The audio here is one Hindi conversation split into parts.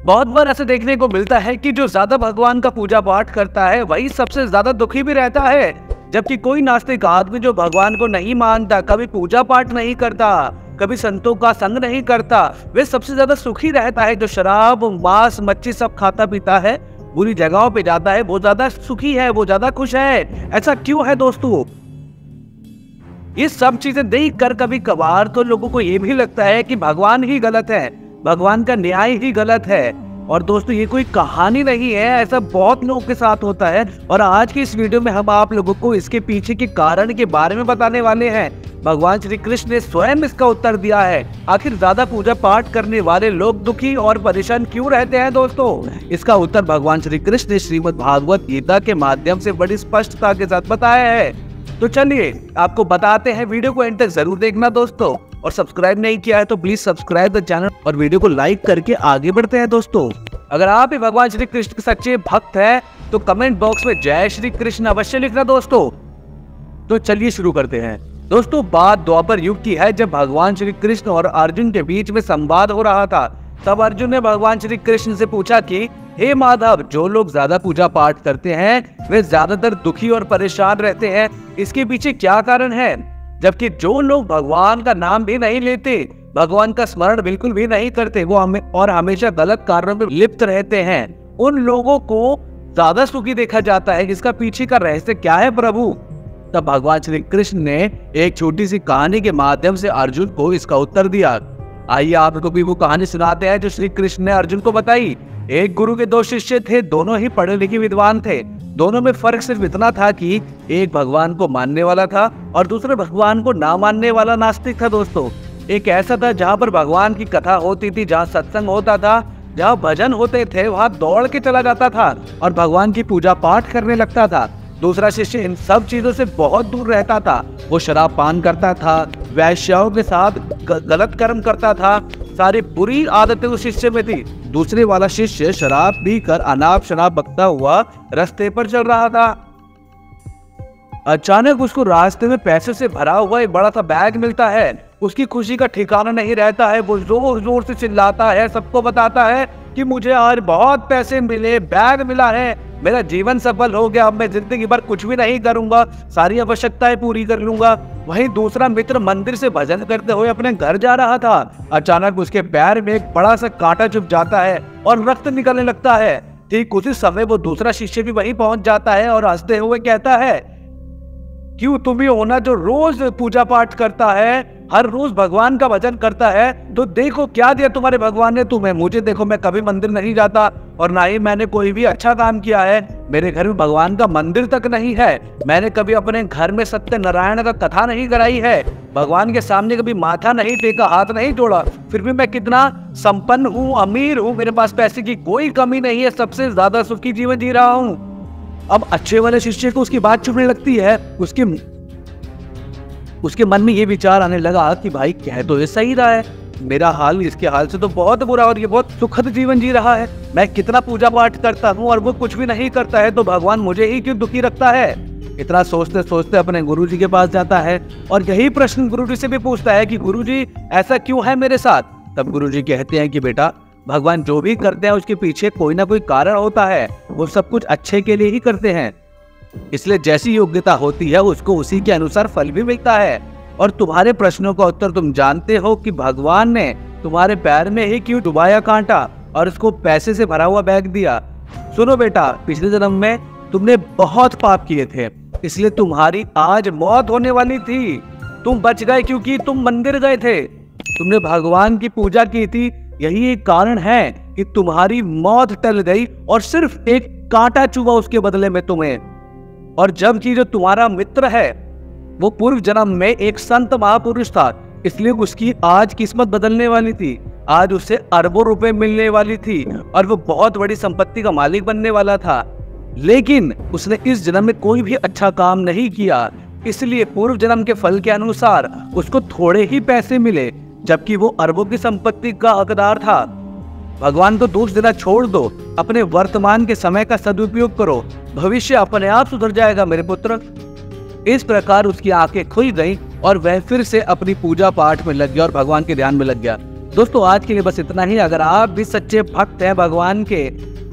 बहुत बार ऐसे देखने को मिलता है कि जो ज्यादा भगवान का पूजा पाठ करता है वही सबसे ज्यादा दुखी भी रहता है, जबकि कोई नास्तिक आदमी जो भगवान को नहीं मानता, कभी पूजा पाठ नहीं करता, कभी संतों का संग नहीं करता, वे सबसे ज्यादा सुखी रहता है। जो शराब मांस मच्छी सब खाता पीता है, बुरी जगहों पे जाता है, वो ज्यादा सुखी है, वो ज्यादा खुश है। ऐसा क्यों है दोस्तों? ये सब चीजें देख कर कभी कभार तो लोगों को ये भी लगता है कि भगवान ही गलत है, भगवान का न्याय ही गलत है। और दोस्तों ये कोई कहानी नहीं है, ऐसा बहुत लोगों के साथ होता है। और आज की इस वीडियो में हम आप लोगों को इसके पीछे के कारण के बारे में बताने वाले हैं। भगवान श्री कृष्ण ने स्वयं इसका उत्तर दिया है। आखिर ज्यादा पूजा पाठ करने वाले लोग दुखी और परेशान क्यों रहते हैं दोस्तों? इसका उत्तर भगवान श्री कृष्ण ने श्रीमद् भागवत गीता के माध्यम से बड़ी स्पष्टता के साथ बताया है। तो चलिए आपको बताते हैं, वीडियो को एंड तक जरूर देखना दोस्तों। और सब्सक्राइब नहीं किया है तो प्लीज सब्सक्राइब द चैनल और वीडियो को लाइक करके आगे बढ़ते हैं दोस्तों। अगर आप भी भगवान श्री कृष्ण के सच्चे भक्त हैं तो कमेंट बॉक्स में जय श्री कृष्ण अवश्य लिखना दोस्तों। तो चलिए शुरू करते हैं दोस्तों। बात द्वापर युग की है, जब भगवान श्री कृष्ण और अर्जुन के बीच में संवाद हो रहा था। तब अर्जुन ने भगवान श्री कृष्ण से पूछा कि हे माधव, जो लोग ज्यादा पूजा पाठ करते हैं वे ज्यादातर दुखी और परेशान रहते हैं, इसके पीछे क्या कारण है? जबकि जो लोग भगवान का नाम भी नहीं लेते, भगवान का स्मरण बिल्कुल भी नहीं करते, वो हमेशा गलत कारणों में लिप्त रहते हैं, उन लोगों को ज्यादा सुखी देखा जाता है। इसका पीछे का रहस्य क्या है प्रभु? तब भगवान श्री कृष्ण ने एक छोटी सी कहानी के माध्यम से अर्जुन को इसका उत्तर दिया। आइए आपको भी वो कहानी सुनाते हैं जो श्री कृष्ण ने अर्जुन को बताई। एक गुरु के दो शिष्य थे, दोनों ही पढ़े लिखे विद्वान थे। दोनों में फर्क सिर्फ इतना था कि एक भगवान को मानने वाला था और दूसरे भगवान को ना मानने वाला नास्तिक था दोस्तों। एक ऐसा था जहाँ पर भगवान की कथा होती थी, जहाँ सत्संग होता था, जहाँ भजन होते थे, वहाँ दौड़ के चला जाता था और भगवान की पूजा पाठ करने लगता था। दूसरा शिष्य इन सब चीजों से बहुत दूर रहता था। वो शराब पान करता था, वैश्याओं के साथ गलत कर्म करता था, सारी बुरी आदतें उस शिष्य में थी। दूसरे वाला शिष्य शराब पीकर अनाप शनाप बकता हुआ रास्ते पर चल रहा था। अचानक उसको रास्ते में पैसे से भरा हुआ एक बड़ा सा बैग मिलता है। उसकी खुशी का ठिकाना नहीं रहता है। वो जोर जोर से चिल्लाता है, सबको बताता है कि मुझे आज बहुत पैसे मिले, बैग मिला है, मेरा जीवन सफल हो गया, अब मैं जिंदगी भर कुछ भी नहीं करूंगा, सारी आवश्यकताएं पूरी कर लूंगा। वहीं दूसरा मित्र मंदिर से भजन करते हुए अपने घर जा रहा था। अचानक उसके पैर में एक बड़ा सा कांटा चुभ जाता है और रक्त निकलने लगता है। ठीक उसी समय वो दूसरा शिष्य भी वहीं पहुंच जाता है और हंसते हुए कहता है, क्यों तुम ही हो ना जो रोज पूजा पाठ करता है, हर रोज भगवान का भजन करता है, तो देखो क्या दिया तुम्हारे भगवान ने तुम्हें। मुझे देखो, मैं कभी मंदिर नहीं जाता और ना ही मैंने कोई भी अच्छा काम किया है। मेरे घर में भगवान का मंदिर तक नहीं है। मैंने कभी अपने घर में सत्यनारायण का कथा नहीं कराई है। भगवान के सामने कभी माथा नहीं टेका, हाथ नहीं जोड़ा। फिर भी मैं कितना संपन्न हूँ, अमीर हूँ, मेरे पास पैसे की कोई कमी नहीं है, सबसे ज्यादा सुखी जीवन जी रहा हूँ। अब अच्छे वाले शिष्य को उसकी बात चुभने लगती है। उसके मन में ये विचार आने लगा कि भाई कह तो ये सही रहा है, मेरा हाल इसके हाल से तो बहुत बुरा और ये बहुत सुखद जीवन जी रहा है। मैं कितना पूजा पाठ करता हूँ और वो कुछ भी नहीं करता है, तो भगवान मुझे ही क्यों दुखी रखता है? इतना सोचते सोचते अपने गुरुजी के पास जाता है और यही प्रश्न गुरुजी से भी पूछता है कि गुरुजी ऐसा क्यों है मेरे साथ? तब गुरुजी कहते हैं कि बेटा, भगवान जो भी करते हैं उसके पीछे कोई ना कोई कारण होता है, वो सब कुछ अच्छे के लिए ही करते हैं, इसलिए जैसी योग्यता होती है उसको उसी के अनुसार फल भी मिलता है। और तुम्हारे प्रश्नों का उत्तर तुम जानते हो कि भगवान ने तुम्हारे पैर में ही क्यों डुबाया कांटा और उसको पैसे से भरा हुआ बैग दिया। सुनो बेटा, पिछले जन्म में तुमने बहुत पाप किए थे, इसलिए तुम्हारी आज मौत होने वाली थी। तुम बच गए क्योंकि तुम मंदिर गए थे, तुमने भगवान की पूजा की थी। यही एक कारण है कि तुम्हारी मौत टल गई और सिर्फ एक कांटा चुभा उसके बदले में तुम्हें। और जबकि जो तुम्हारा मित्र है वो पूर्व जन्म में एक संत महापुरुष था, इसलिए उसकी आज किस्मत बदलने वाली थी। आज उसे अरबों रुपए मिलने वाली थी और वो बहुत बड़ी संपत्ति का मालिक बनने वाला था। लेकिन उसने इस जन्म में कोई भी अच्छा काम नहीं किया, इसलिए पूर्व जन्म के फल के अनुसार उसको थोड़े ही पैसे मिले, जबकि वो अरबों की संपत्ति का हकदार था। भगवान को दोष देना छोड़ दो, अपने वर्तमान के समय का सदुपयोग करो, भविष्य अपने आप सुधर जाएगा मेरे पुत्र। इस प्रकार उसकी आंखें खुल गईं और वह फिर से अपनी पूजा पाठ में लग गया और भगवान के ध्यान में लग गया। दोस्तों आज के लिए बस इतना ही। अगर आप भी सच्चे भक्त हैं भगवान के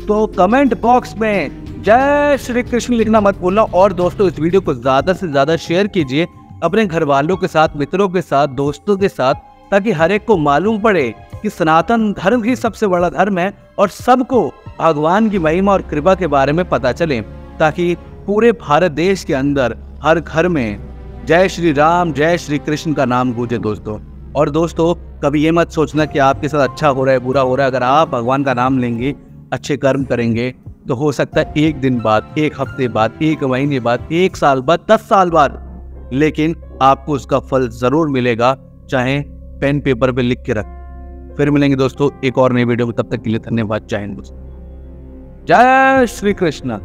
तो कमेंट बॉक्स में जय श्री कृष्ण लिखना मत भूलना। और दोस्तों इस वीडियो को ज्यादा से ज्यादा शेयर कीजिए अपने घर वालों के साथ, मित्रों के साथ, दोस्तों के साथ, ताकि हर एक को मालूम पड़े कि सनातन धर्म ही सबसे बड़ा धर्म है और सबको भगवान की महिमा और कृपा के बारे में पता चले, ताकि पूरे भारत देश के अंदर हर घर में जय श्री राम, जय श्री कृष्ण का नाम गूंजे दोस्तों। और दोस्तों कभी ये मत सोचना कि आपके साथ अच्छा हो रहा है, बुरा हो रहा है। अगर आप भगवान का नाम लेंगे, अच्छे कर्म करेंगे, तो हो सकता है एक दिन बाद, एक हफ्ते बाद, एक महीने बाद, एक साल बाद, 10 साल बाद, लेकिन आपको उसका फल जरूर मिलेगा, चाहे पेन पेपर पे लिख के रख। फिर मिलेंगे दोस्तों एक और नई वीडियो में, तब तक के लिए धन्यवाद। जय हिंद दोस्तों, जय श्री कृष्ण।